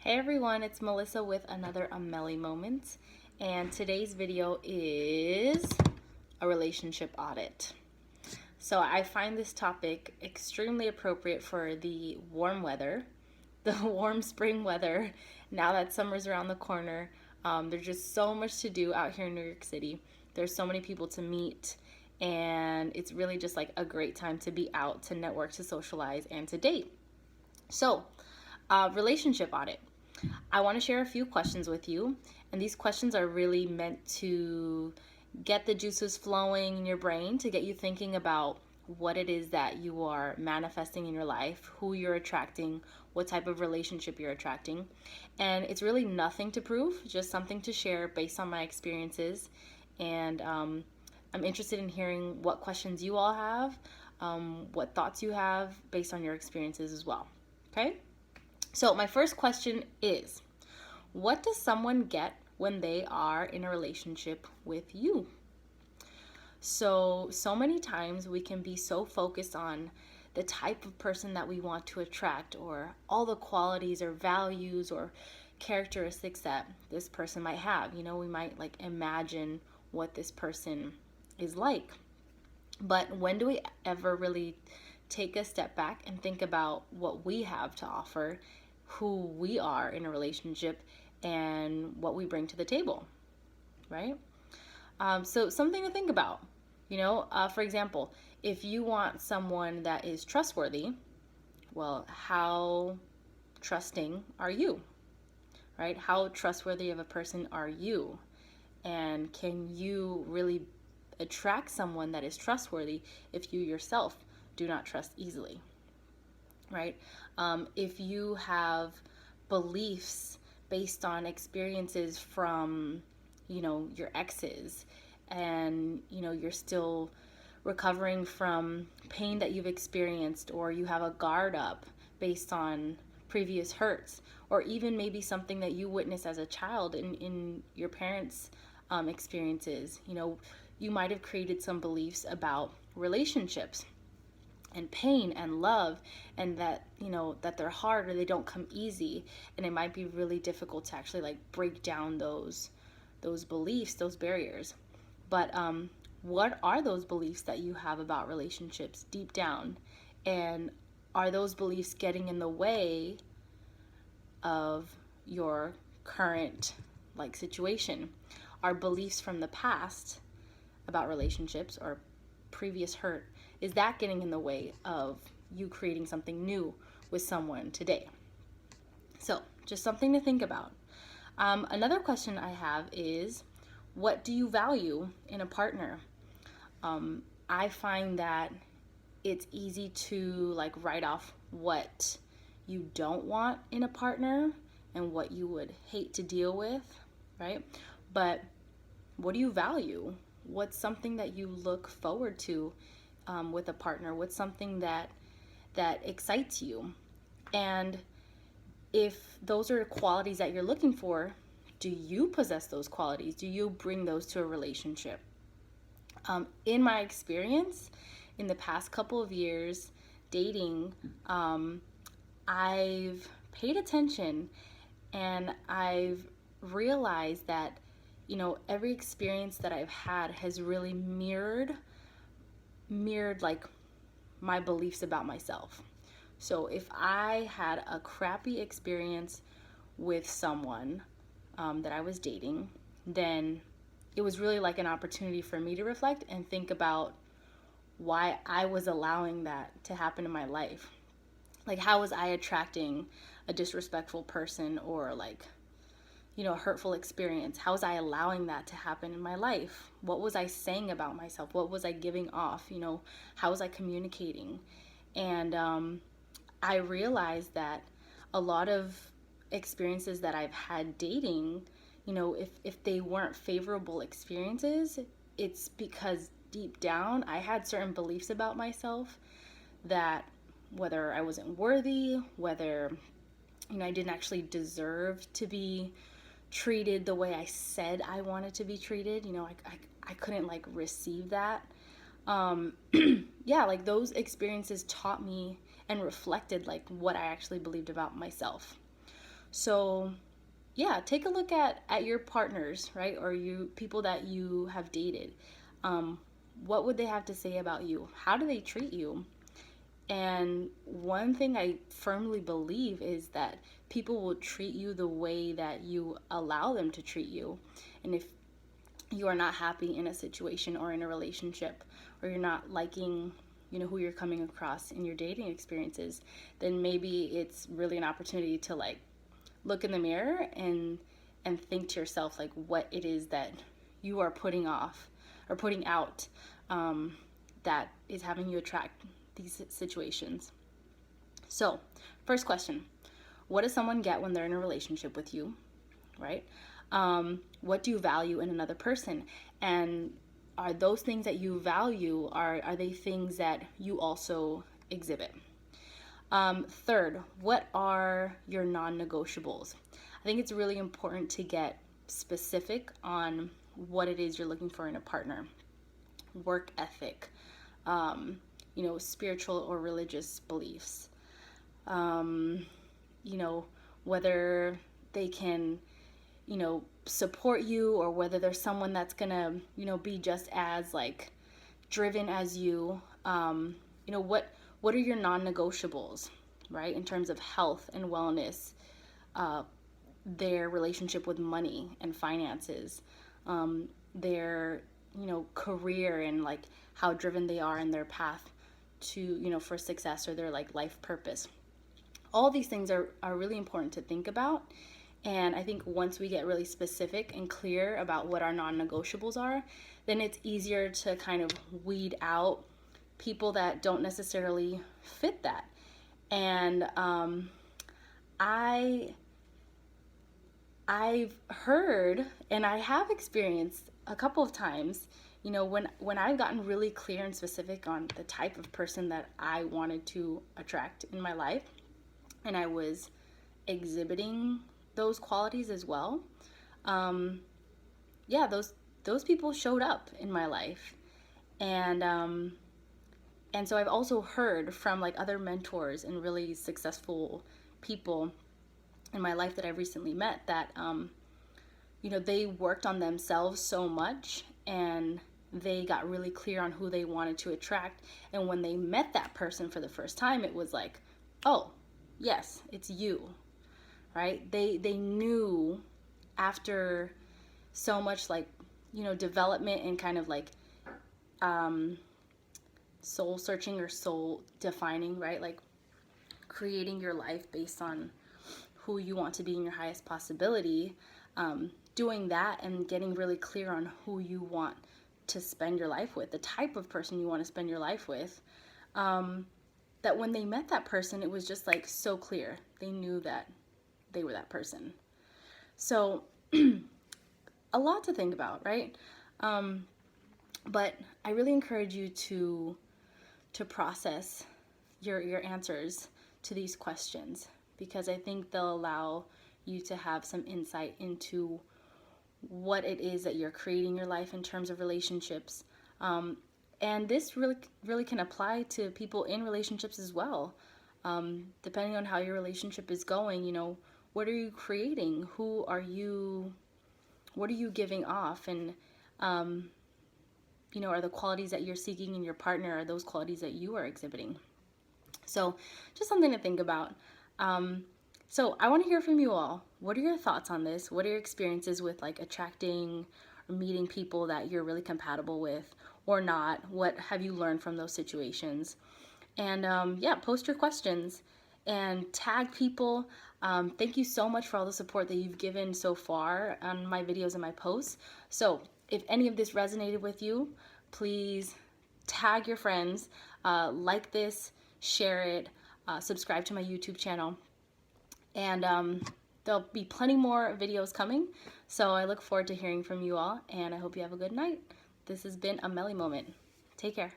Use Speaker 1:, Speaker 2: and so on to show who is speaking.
Speaker 1: Hey everyone, it's Melissa with another Amelie Moment, and today's video is a relationship audit. So I find this topic extremely appropriate for the warm weather, the warm spring weather, now that summer's around the corner. There's just so much to do out here in New York City. There's so many people to meet, and it's really just like a great time to be out, to network, to socialize, and to date. So, relationship audit. I want to share a few questions with you, and these questions are really meant to get the juices flowing in your brain, to get you thinking about what it is that you are manifesting in your life, who you're attracting, what type of relationship you're attracting. And it's really nothing to prove, just something to share based on my experiences. And I'm interested in hearing what questions you all have, what thoughts you have based on your experiences as well. Okay? So, my first question is, what does someone get when they are in a relationship with you? So many times we can be so focused on the type of person that we want to attract, or all the qualities or values or characteristics that this person might have. You know, we might like imagine what this person is like. But when do we ever really take a step back and think about what we have to offer, who we are in a relationship, and what we bring to the table, right? So something to think about. For example, if you want someone that is trustworthy, well, how trusting are you, right? How trustworthy of a person are you? And can you really attract someone that is trustworthy if you yourself do not trust easily, right? If you have beliefs based on experiences from, your exes, and, you're still recovering from pain that you've experienced, or you have a guard up based on previous hurts, or even maybe something that you witnessed as a child in your parents' experiences. You might have created some beliefs about relationships and pain and love, and that that they're hard or they don't come easy, and it might be really difficult to actually like break down those beliefs, those barriers. But what are those beliefs that you have about relationships deep down, and are those beliefs getting in the way of your current like situation? Are beliefs from the past about relationships or previous hurt, is that getting in the way of you creating something new with someone today? So just something to think about. Another question I have is, what do you value in a partner? I find that it's easy to like write off what you don't want in a partner and what you would hate to deal with, right? But what do you value? What's something that you look forward to with a partner? What's something that excites you? And if those are qualities that you're looking for, do you possess those qualities? Do you bring those to a relationship? In my experience, in the past couple of years dating, I've paid attention, and I've realized that every experience that I've had has really mirrored like my beliefs about myself. So if I had a crappy experience with someone that I was dating, then it was really like an opportunity for me to reflect and think about why I was allowing that to happen in my life. Like, how was I attracting a disrespectful person, or like, a hurtful experience? How was I allowing that to happen in my life? What was I saying about myself? What was I giving off? How was I communicating? And I realized that a lot of experiences that I've had dating, if they weren't favorable experiences, it's because deep down I had certain beliefs about myself that whether I wasn't worthy, whether I didn't actually deserve to be treated the way I said I wanted to be treated. I couldn't like receive that. Yeah, like those experiences taught me and reflected like what I actually believed about myself. So yeah, take a look at your partners, right? Or you people that you have dated. What would they have to say about you? How do they treat you? And one thing I firmly believe is that people will treat you the way that you allow them to treat you. And if you are not happy in a situation or in a relationship, or you're not liking, who you're coming across in your dating experiences, then maybe it's really an opportunity to like look in the mirror and think to yourself like what it is that you are putting off or putting out, that is having you attract these situations. So, first question: what does someone get when they're in a relationship with you, right? What do you value in another person? And are those things that you value, are they things that you also exhibit? Third, what are your non-negotiables? I think it's really important to get specific on what it is you're looking for in a partner. Work ethic, spiritual or religious beliefs, whether they can, support you, or whether there's someone that's gonna, be just as like driven as you. What are your non-negotiables, right? In terms of health and wellness, their relationship with money and finances, their, career, and like how driven they are in their path to, for success, or their like life purpose. All these things are really important to think about. And I think once we get really specific and clear about what our non-negotiables are, then it's easier to kind of weed out people that don't necessarily fit that. And I've heard, and I have experienced a couple of times, when I've gotten really clear and specific on the type of person that I wanted to attract in my life, and I was exhibiting those qualities as well, those people showed up in my life. And so I've also heard from like other mentors and really successful people in my life that I've recently met that they worked on themselves so much, and they got really clear on who they wanted to attract. And when they met that person for the first time, it was like, oh, yes, it's you, right? They knew after so much like, development and kind of like soul searching or soul defining, right? Like creating your life based on who you want to be in your highest possibility, doing that and getting really clear on who you want to spend your life with, the type of person you want to spend your life with, that when they met that person, it was just like so clear. They knew that they were that person. So a lot to think about, right? But I really encourage you to process your answers to these questions, because I think they'll allow you to have some insight into what it is that you're creating your life in terms of relationships. And this really can apply to people in relationships as well. Depending on how your relationship is going, what are you creating? What are you giving off? And, are the qualities that you're seeking in your partner, are those qualities that you are exhibiting? So just something to think about. So I want to hear from you all. What are your thoughts on this? What are your experiences with like attracting or meeting people that you're really compatible with or not? What have you learned from those situations? And post your questions and tag people. Thank you so much for all the support that you've given so far on my videos and my posts. So if any of this resonated with you, please tag your friends, like this, share it, subscribe to my YouTube channel. And there'll be plenty more videos coming. So I look forward to hearing from you all, and I hope you have a good night. This has been a Melly Moment. Take care.